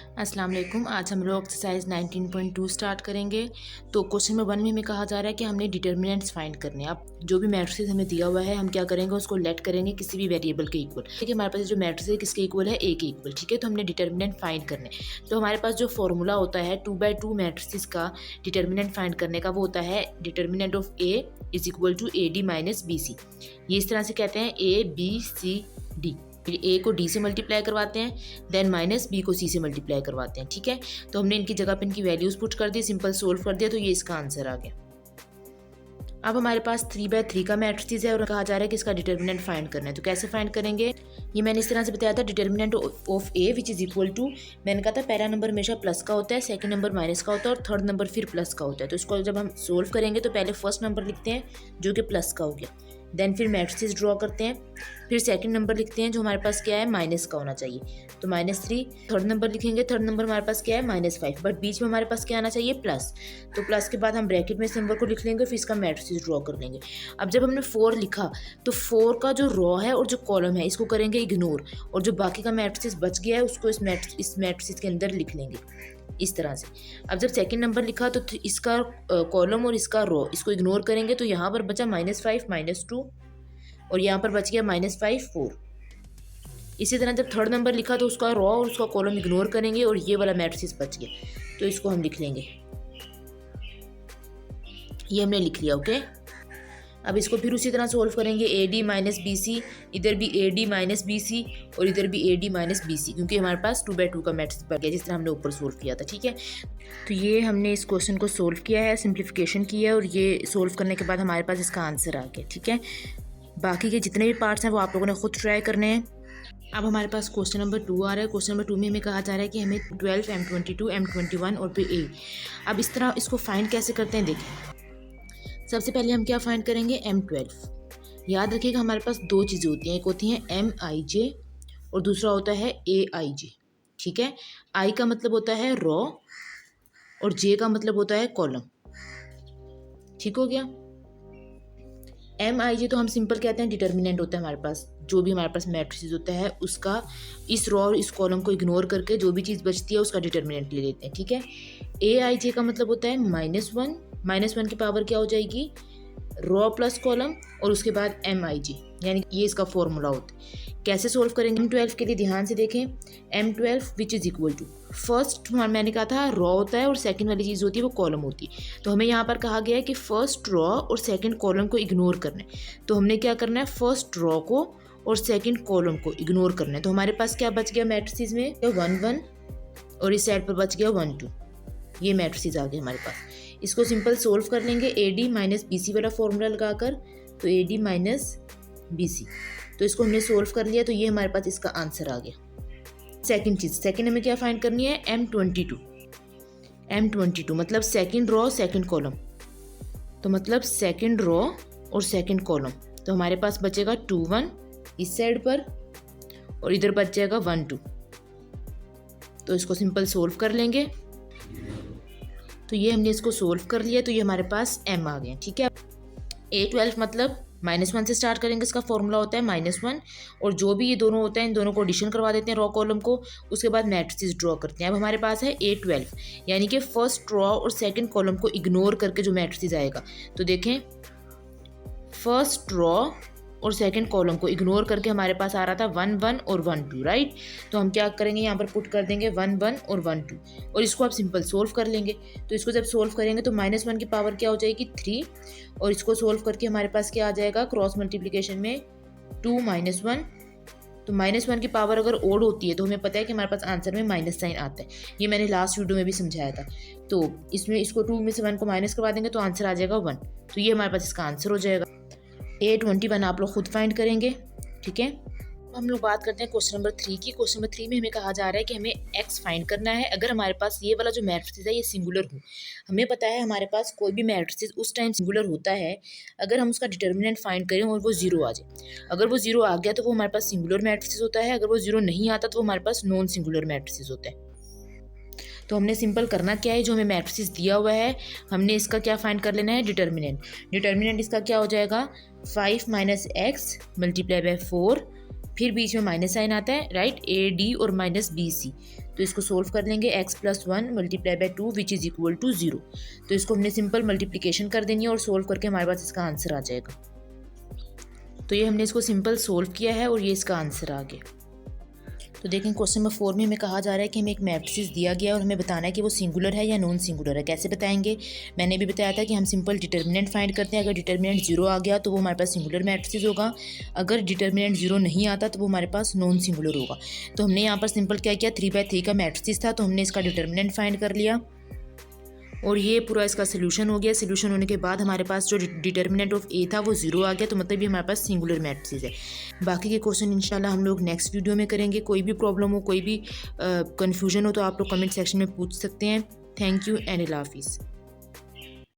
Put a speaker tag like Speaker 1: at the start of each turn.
Speaker 1: अस्सलाम वालेकुम। आज हम लोग एक्सरसाइज 19.2 स्टार्ट करेंगे। तो क्वेश्चन नंबर 1 में हमें कहा जा रहा है कि हमने डिटर्मिनेंट्स फाइंड करने हैं। अब जो भी मैट्रिसेस हमें दिया हुआ है हम क्या करेंगे, उसको लेट करेंगे किसी भी वेरिएबल के इक्वल। ठीक है, हमारे पास जो मैट्रिस है किसके इक्वल है, ए के इक्वल। ठीक है, तो हमने डिटर्मिनेंट फाइंड करने। तो हमारे पास जो फॉर्मूला होता है 2/2 मैट्रिसेस का डिटर्मिनेंट फाइंड करने का, वो होता है determinant of A is equal to A D minus B C. ये इस तरह से कहते हैं ए बी सी डी। फिर ए को डी से मल्टीप्लाई करवाते हैं, देन माइनस बी को सी से मल्टीप्लाई करवाते हैं। ठीक है, तो हमने इनकी जगह पे इनकी वैल्यूज पुट कर दी, सिंपल सोल्व कर दिया, तो ये इसका आंसर आ गया। अब हमारे पास 3/3 का मैट्रिक्स है और कहा जा रहा है कि इसका डिटर्मिनेंट फाइंड करना है। तो कैसे फाइंड करेंगे, ये मैंने इस तरह से बताया था, determinant of A which is equal to, मैंने कहा था पहला नंबर हमेशा प्लस का होता है, सेकंड नंबर माइनस का होता है और थर्ड नंबर फिर प्लस का होता है। तो इसको जब हम सोल्व करेंगे तो पहले फर्स्ट नंबर लिखते हैं जो कि प्लस का हो गया, देन फिर मैट्रिसेस ड्रॉ करते हैं, फिर सेकंड नंबर लिखते हैं जो हमारे पास क्या है, माइनस का होना चाहिए, तो -3। थर्ड नंबर लिखेंगे, थर्ड नंबर हमारे पास क्या है, -5, बट बीच में हमारे पास क्या आना चाहिए, प्लस। तो प्लस के बाद हम ब्रैकेट में इस नंबर को लिख लेंगे, फिर इसका मैट्रिसेस ड्रॉ कर लेंगे। अब जब हमने 4 लिखा तो 4 का जो रो है और जो कॉलम है इसको करेंगे इग्नोर, और जो बाकी का मैट्रिसेस बच गया है उसको इस मैट्रिसेस के अंदर लिख लेंगे इस तरह से। अब जब सेकंड नंबर लिखा तो इसका कॉलम और इसका रो इसको इग्नोर करेंगे, तो यहाँ पर बचा -5 -2 और यहाँ पर बच गया -5 4। इसी तरह जब थर्ड नंबर लिखा तो उसका रो और उसका कॉलम इग्नोर करेंगे और ये वाला मैट्रिक्स बच गया, तो इसको हम लिख लेंगे, ये हमने लिख लिया। ओके, अब इसको फिर उसी तरह सोल्व करेंगे, A D minus B C, इधर भी A D minus B C और इधर भी A D minus B C, क्योंकि हमारे पास 2/2 का मैट्रिक्स बन गया जिस तरह हमने ऊपर सोल्व किया था। ठीक है, तो ये हमने इस क्वेश्चन को सोल्व किया है, सिंप्लीफिकेशन की है, और ये सोल्व करने के बाद हमारे पास इसका आंसर आ गया। ठीक है, बाकी के जितने भी पार्ट्स हैं वो आप लोगों ने खुद ट्राई करने हैं। अब हमारे पास क्वेश्चन नंबर 2 आ रहा है। क्वेश्चन नंबर 2 में हमें कहा जा रहा है कि हमें 12, M22, M21 और फिर ए। अब इस तरह इसको फाइंड कैसे करते हैं, देखें। सबसे पहले हम क्या फाइंड करेंगे, M12। याद रखिएगा हमारे पास दो चीज़ें होती हैं, एक होती हैं MIJ और दूसरा होता है AIJ। ठीक है, I का मतलब होता है रो और J का मतलब होता है कॉलम। ठीक हो गया। MIJ तो हम सिंपल कहते हैं डिटर्मिनेंट होता है हमारे पास, जो भी हमारे पास मैट्रिक्स होता है उसका इस रो और इस कॉलम को इग्नोर करके जो भी चीज़ बचती है उसका डिटर्मिनेंट ले लेते हैं। ठीक है, AIJ का मतलब होता है -1 -1 की पावर क्या हो जाएगी, रो प्लस कॉलम और उसके बाद MIJ, यानी ये इसका फॉर्मूला होता है। कैसे सोल्व करेंगे, M12 के लिए ध्यान से देखें, M12 which is equal to, first मैंने कहा था रो होता है और सेकंड वाली चीज़ होती है वो कॉलम होती है। तो हमें यहाँ पर कहा गया है कि फर्स्ट रो और सेकंड कॉलम को इग्नोर करना है, तो हमने क्या करना है, फर्स्ट रो को और सेकंड कॉलम को इग्नोर करना है। तो हमारे पास क्या बच गया मैट्रिसेस में, 1 1 और इस साइड पर बच गया 1 2, ये मैट्रिसेस आ गए हमारे पास। इसको सिंपल सोल्व कर लेंगे, A D minus B C वाला फॉर्मूला लगाकर, तो A D minus B C, तो इसको हमने सोल्व कर लिया, तो ये हमारे पास इसका आंसर आ गया। सेकंड चीज़, सेकंड हमें क्या फाइंड करनी है, M22 मतलब सेकंड रो सेकंड कॉलम, तो मतलब सेकंड रो और सेकंड कॉलम, तो हमारे पास बचेगा 2 1 इस साइड पर और इधर बच जाएगा 1 2, तो इसको सिंपल सोल्व कर लेंगे। तो ये हमने इसको सोल्व कर लिया, तो ये हमारे पास M आ गए। ठीक है, A12 मतलब -1 से स्टार्ट करेंगे, इसका फॉर्मूला होता है -1, और जो भी ये दोनों होता है इन दोनों को एडिशन करवा देते हैं रो कॉलम को, उसके बाद मैट्रिसेस ड्रॉ करते हैं। अब हमारे पास है A12, यानी कि फर्स्ट रो और सेकंड कॉलम को इग्नोर करके जो मैट्रिसेस आएगा, तो देखें फर्स्ट रो और सेकंड कॉलम को इग्नोर करके हमारे पास आ रहा था 1 1 और 1 2, राइट। तो हम क्या करेंगे, यहाँ पर पुट कर देंगे 1 1 और 1 2, और इसको आप सिंपल सोल्व कर लेंगे। तो इसको जब सोल्व करेंगे तो -1 की पावर क्या हो जाएगी, 3, और इसको सोल्व करके हमारे पास क्या आ जाएगा, क्रॉस मल्टीप्लिकेशन में 2 -1, तो -1 की पावर अगर ओड होती है तो हमें पता है कि हमारे पास आंसर में माइनस साइन आता है, ये मैंने लास्ट वीडियो में भी समझाया था। तो इसमें इसको 2 में से 1 को माइनस करवा देंगे तो आंसर आ जाएगा 1, तो ये हमारे पास इसका आंसर हो जाएगा। A21 आप लोग खुद फाइंड करेंगे। ठीक है, हम लोग बात करते हैं क्वेश्चन नंबर 3 की। क्वेश्चन नंबर 3 में हमें कहा जा रहा है कि हमें x फाइंड करना है अगर हमारे पास ये वाला जो मैट्रिक्स है ये सिंगुलर हो। हमें पता है हमारे पास कोई भी मैट्रिक्स उस टाइम सिंगुलर होता है अगर हम उसका डिटर्मिनेंट फाइंड करें और वो 0 आ जाए। अगर वो 0 आ गया तो वो हमारे पास सिंगुलर मैट्रिक्स होता है, अगर वो 0 नहीं आता तो वो हमारे पास नॉन सिंगुलर मैट्रिक्स होता है। तो हमने सिंपल करना क्या है, जो हमें मैट्रिक्स दिया हुआ है हमने इसका क्या फाइंड कर लेना है, डिटर्मिनेंट। डिटर्मिनेंट इसका क्या हो जाएगा, 5 - x × 4, फिर बीच में माइनस साइन आता है, राइट, ए डी और -BC, तो तो इसको सोल्व कर लेंगे। x+1 multiply by 2 which is equal to 0। तो इसको हमने सिंपल मल्टीप्लिकेशन कर देनी है और सोल्व करके हमारे पास इसका आंसर आ जाएगा। तो ये हमने इसको सिंपल सोल्व किया है और ये इसका आंसर आ गया। तो देखें क्वेश्चन नंबर 4 में हमें कहा जा रहा है कि हमें एक मैट्रिक्स दिया गया है और हमें बताना है कि वो सिंगुलर है या नॉन सिंगुलर है। कैसे बताएंगे? मैंने भी बताया था कि हम सिंपल डिटर्मिनेंट फाइंड करते हैं। अगर डिटर्मिनेंट 0 आ गया तो वो हमारे पास सिंगुलर मैट्रिक्स होगा, अगर डिटर्मिनेंट 0 नहीं आता तो वो हमारे पास नॉन सिंगुलर होगा। तो हमने यहाँ पर सिंपल क्या किया, 3/3 का मैट्रिक्स था तो हमने इसका डिटर्मिनेंट फाइंड कर लिया और ये पूरा इसका सोल्यूशन हो गया। सोल्यूशन होने के बाद हमारे पास जो डिटर्मिनेंट ऑफ ए था वो 0 आ गया, तो मतलब ये हमारे पास सिंगुलर मैट्रिक्स है। बाकी के क्वेश्चन इंशाल्लाह हम लोग नेक्स्ट वीडियो में करेंगे। कोई भी प्रॉब्लम हो, कोई भी कन्फ्यूजन हो तो आप लोग कमेंट सेक्शन में पूछ सकते हैं। थैंक यू एंड अल्लाह हाफिज़।